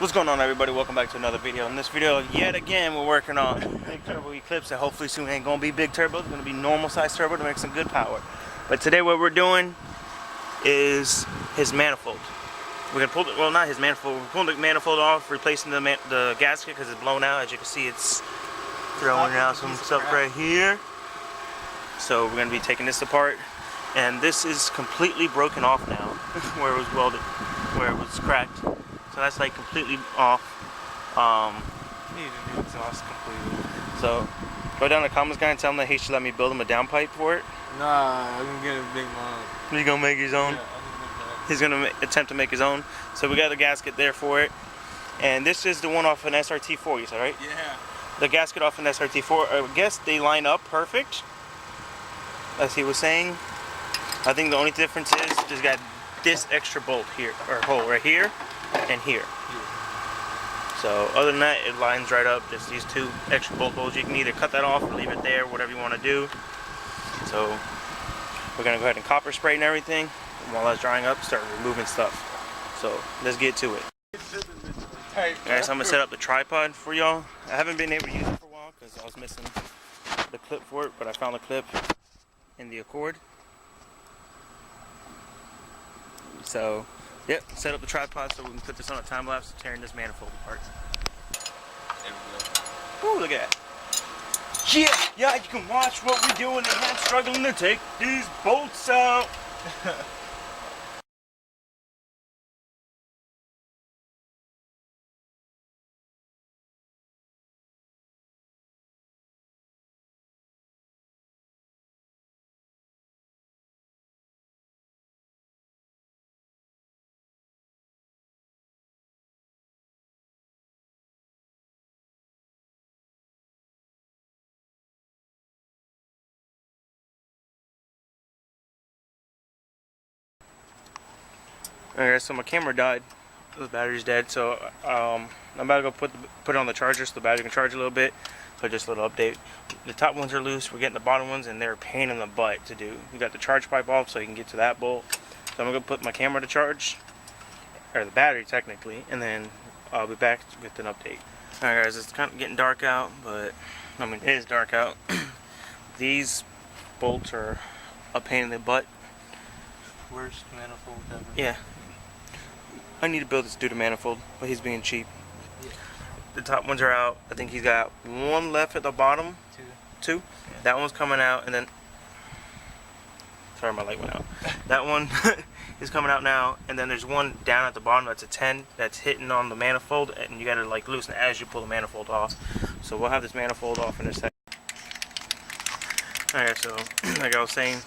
What's going on, everybody? Welcome back to another video. In this video, yet again, we're working on big turbo Eclipse that hopefully soon ain't gonna be big turbo. It's gonna be normal size turbo to make some good power. But today what we're doing is his manifold. We're gonna pull, well, not his manifold, we're pulling the manifold off, replacing the gasket because it's blown out. As you can see, it's throwing out some stuff right here. So we're gonna be taking this apart. And this is completely broken off now, where it was welded, where it was cracked. So that's like completely off. Need a new exhaust completely. So go down to the comments guy and tell him that he should let me build him a downpipe for it. Nah, I'm gonna get a big mom. He's gonna make his own. Yeah, I'm He's gonna attempt to make his own. So we got a gasket there for it. And this is the one off an SRT4, you said, right? Yeah. The gasket off an SRT4. I guess they line up perfect, as he was saying. I think the only difference is there's got this extra bolt here, or hole right here and here. So other than that, it lines right up. Just these two extra bolt holes. You can either cut that off or leave it there, whatever you want to do. So we're gonna go ahead and copper spray and everything. And while that's drying up, start removing stuff. So let's get to it. Alright, so I'm gonna set up the tripod for y'all. I haven't been able to use it for a while because I was missing the clip for it, but I found the clip in the Accord. So, yep, set up the tripod so we can put this on a time lapse tearing this manifold apart. There we go. Ooh, look at that. Yeah, you can watch what we're doing and I'm struggling to take these bolts out. Alright, so my camera died. The battery's dead, so I'm about to go put it on the charger so the battery can charge a little bit. So just a little update. The top ones are loose. We're getting the bottom ones, and they're a pain in the butt to do. We got the charge pipe off, so you can get to that bolt. So I'm gonna put my camera to charge, or the battery technically, and then I'll be back with an update. Alright, guys, it's kind of getting dark out, but I mean it is dark out. These bolts are a pain in the butt. Worst manifold ever. Yeah. I need to build this dude a manifold, but he's being cheap. Yeah. The top ones are out. I think he's got one left at the bottom. Two? Yeah. That one's coming out, and then... Sorry, my light went out. That one is coming out now, and then there's one down at the bottom that's a 10 that's hitting on the manifold, and you gotta like loosen it as you pull the manifold off. So we'll have this manifold off in a second. Alright, so like I was saying,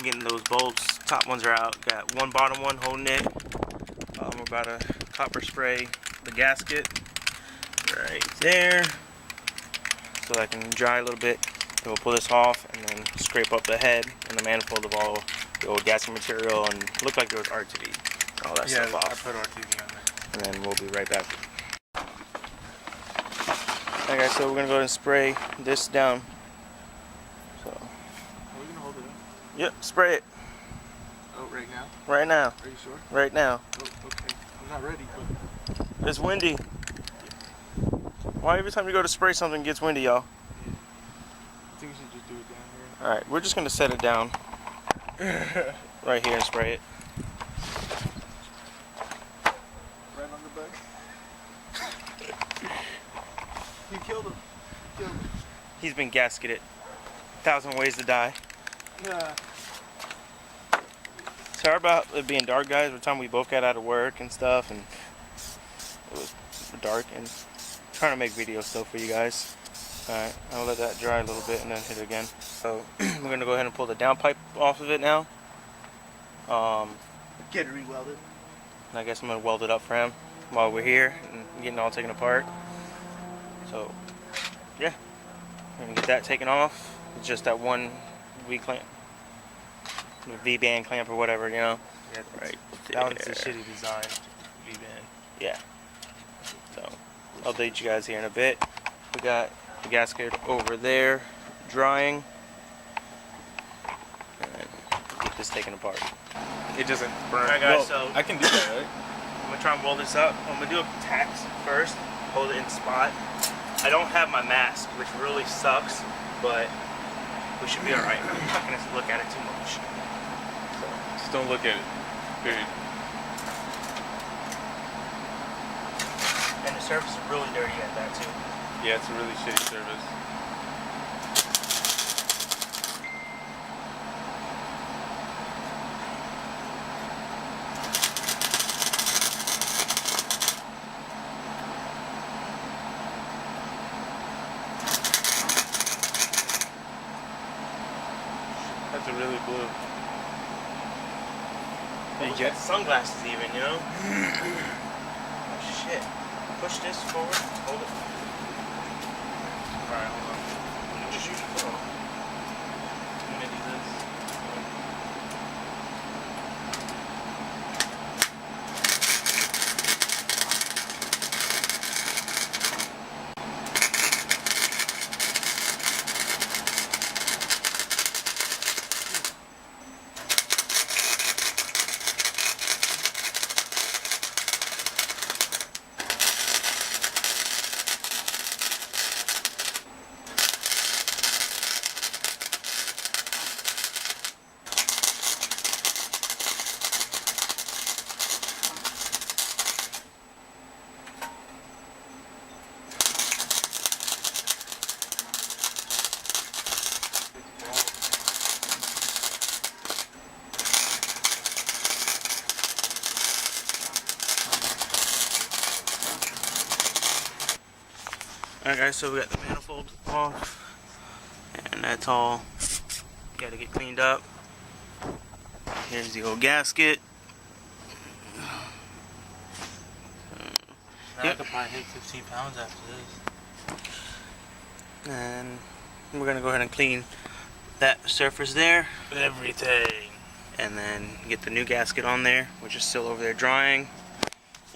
getting those bolts. Top ones are out. Got one bottom one holding it. We're about to copper spray the gasket right there so that I can dry a little bit. Then we'll pull this off and then scrape up the head and the manifold of all the old gasket material and look like there was RTV and all that stuff off. I put RTV on there. And then we'll be right back. Alright guys, so we're gonna go ahead and spray this down. So. Are we gonna hold it up? Yep, spray it. Oh, right now? Right now. Are you sure? Right now. Oh, okay. I'm not ready, but... It's windy. Why every time you go to spray something it gets windy, y'all? Yeah. I think we should just do it down here. Alright, we're just gonna set it down right here and spray it. Right on the bug. You killed him. He's been gasketed. 1,000 ways to die. Yeah. Sorry about it being dark, guys. By the time we both got out of work and stuff, and it was dark, and trying to make videos still for you guys. Alright, I'll let that dry a little bit and then hit it again. So we're gonna go ahead and pull the downpipe off of it now. Get it re-welded. I guess I'm gonna weld it up for him while we're here and getting it all taken apart. So yeah, we're gonna get that taken off. It's just that one V-clamp, V-band clamp or whatever, you know. Yeah, right. That one's a shitty design V-band. Yeah. So I'll update you guys here in a bit. We got the gasket over there drying. And get this taken apart. It doesn't burn. Alright guys, well, so I can do that, right? I'm gonna try and weld this up. I'm gonna do a tacks first, hold it in spot. I don't have my mask, which really sucks, but we should be alright. I'm not gonna look at it too much. So, Just don't look at it. Period. and the surface is really dirty at that too. Yeah, it's a really shitty service. That's a really blue. You get sunglasses even, you know? Oh shit. Push this forward, hold it. Alright, hold on. You just use your phone. I'm gonna do this. Alright guys, so we got the manifold off, and that's all got to get cleaned up. Here's the old gasket. I could probably hit 15 pounds after this. And we're going to go ahead and clean that surface there. Everything. And then get the new gasket on there, which is still over there drying.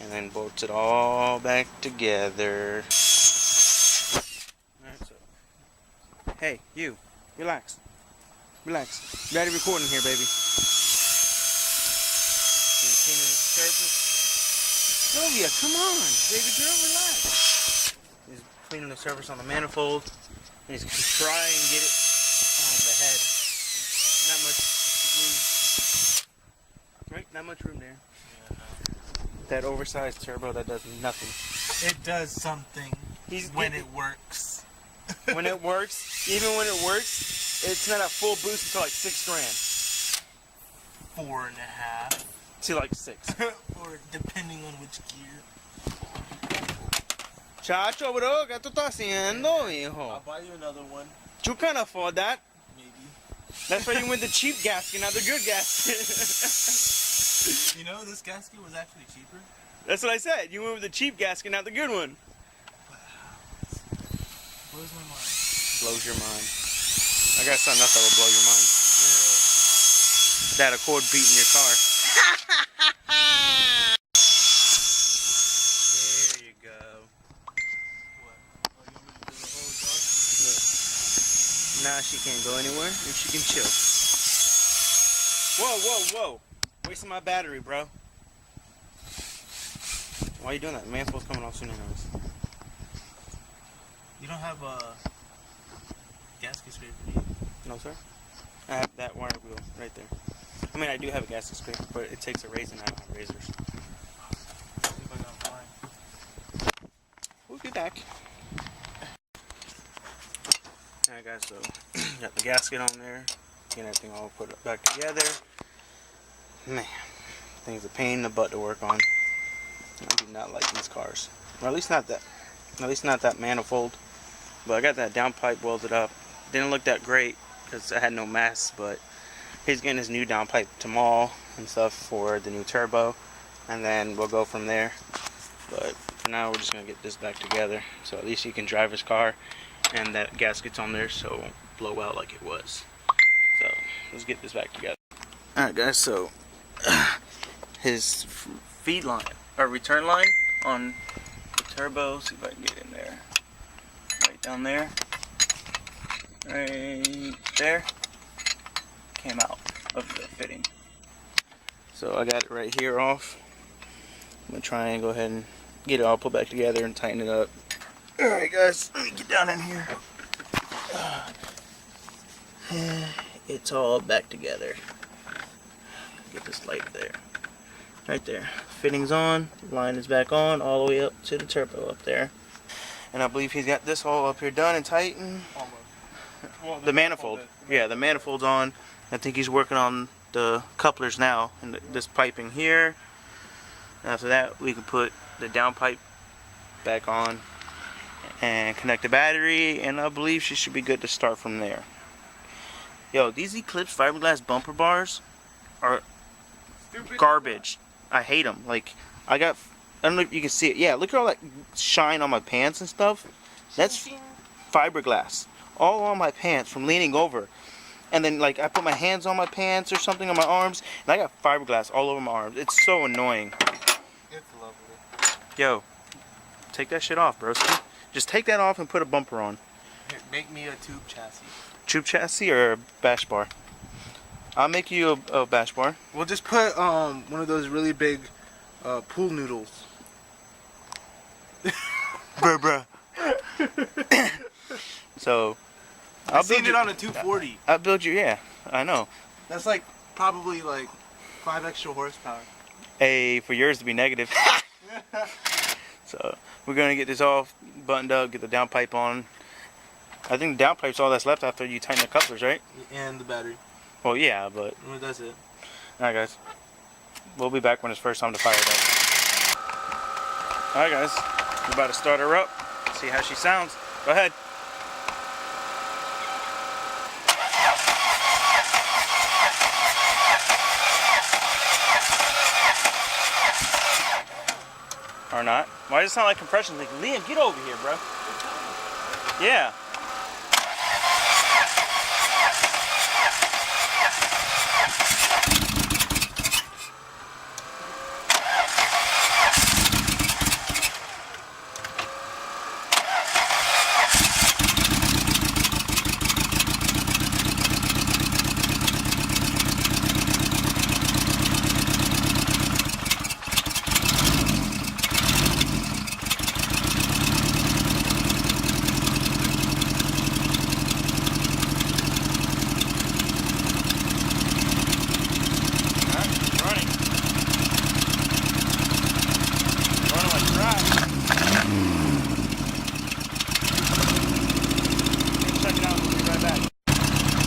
And then bolts it all back together. Alright, so. Hey, you. Relax. Relax. Ready recording here, baby. Cleaning the surface. Sylvia, come on. Baby girl, relax. He's cleaning the surface on the manifold. And he's going to try and get it on the head. Not much room. Right? Not much room there. Yeah, That oversized turbo that does nothing. it does something when it works. When it works, even when it works, it's not a full boost until like 6 grand. 4.5. To like 6. Or depending on which gear. Chacho, bro, ¿qué tú estás haciendo, I'll hijo? buy you another one. You can't afford that. Maybe. That's why you went the cheap gasket, not the good gasket. You know, this gasket was actually cheaper. That's what I said. You went with the cheap gasket, not the good one. Blows my mind. Blows your mind. I got something else that will blow your mind. That Accord beat in your car. There you go. What? Oh, you want me to do the whole exhaust? Nah, she can't go anywhere, and she can chill. Whoa, whoa, whoa. Wasting my battery, bro. Why are you doing that? Manifold's coming off soon anyways. You don't have a gasket scraper, do you? No, sir. I have that wire wheel right there. I mean, I do have a gasket scraper, but it takes a razor, and I don't have razors. See if I got mine. We'll be back. Alright, guys, so got the gasket on there. Getting everything all put back together. Man, thing's a pain in the butt to work on. I do not like these cars. Or at least not that manifold. But I got that downpipe welded up. Didn't look that great because I had no mess, but he's getting his new downpipe tomorrow and stuff for the new turbo, and then we'll go from there. But for now, we're just gonna get this back together so at least he can drive his car, and that gasket's on there so it won't blow out like it was. So let's get this back together. Alright guys, so his feed line or return line on the turbo, see if I can get in there. Right down there. Right there. Came out of the fitting. So I got it right here off. I'm gonna try and go ahead and get it all put back together and tighten it up. Alright guys, let me get down in here. It's all back together. Get this light there. Right there. Fitting's on, line is back on, all the way up to the turbo up there. And I believe he's got this all up here done and tightened. Almost. Well, The manifold. Yeah, the manifold's on. I think he's working on the couplers now and this piping here. After that, we can put the downpipe back on and connect the battery, and I believe she should be good to start from there. Yo, these Eclipse fiberglass bumper bars are Stupid. garbage. I hate them. Like, I don't know if you can see it. Yeah, look at all that shine on my pants and stuff. That's fiberglass. All on my pants from leaning over. And then, like, I put my hands on my pants or something on my arms, and I got fiberglass all over my arms. It's so annoying. It's lovely. Yo, take that shit off, broski. Just take that off and put a bumper on. Here, make me a tube chassis. Tube chassis or a bash bar? I'll make you a bash bar. We'll just put one of those really big pool noodles. Bruh. So, I've seen it on a 240. I'll build you, yeah, I know. That's like probably like 5 extra horsepower. Hey, for yours to be negative. So, we're going to get this all buttoned up, get the downpipe on. I think the downpipe's all that's left after you tighten the couplers, right? And the battery. Well, yeah, but... Well, that's it. Alright, guys. We'll be back when it's first time to fire it up. Alright, guys. We're about to start her up. See how she sounds. Go ahead. Or not. Why does it sound like compression? Like, Liam, get over here, bro. Yeah.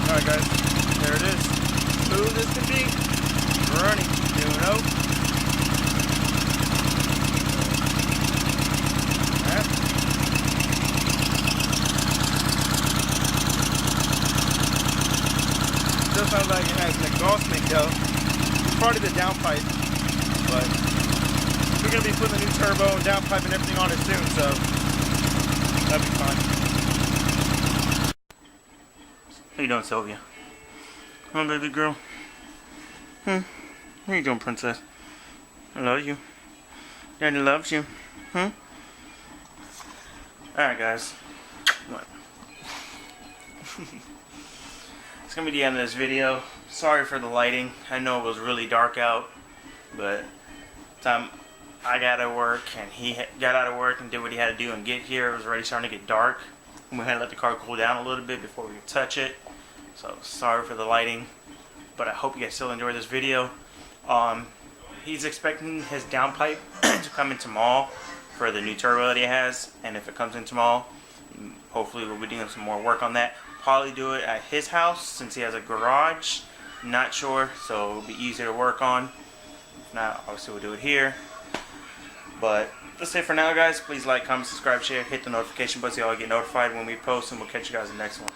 Alright guys, there it is. Smooth as can be. Running. Doing out. Alright. Still sounds like it has an exhaust leak though. It's part of the downpipe. But we're going to be putting a new turbo and downpipe and everything on it soon, so that'll be fine. How you doing, Sylvia? Come on, baby girl. How you doing, princess? I love you. Daddy loves you. Alright, guys. What? It's gonna be the end of this video. Sorry for the lighting. I know it was really dark out, but time I got to work and he got out of work and did what he had to do and get here, it was already starting to get dark. We had to let the car cool down a little bit before we could touch it. So sorry for the lighting, but I hope you guys still enjoy this video. He's expecting his downpipe to come in tomorrow for the new turbo that he has, and if it comes in tomorrow, hopefully we'll be doing some more work on that. Probably do it at his house since he has a garage. Not sure, so it'll be easier to work on. If not, obviously we'll do it here. But that's it for now, guys. Please like, comment, subscribe, share, hit the notification button so you all get notified when we post, and we'll catch you guys in the next one.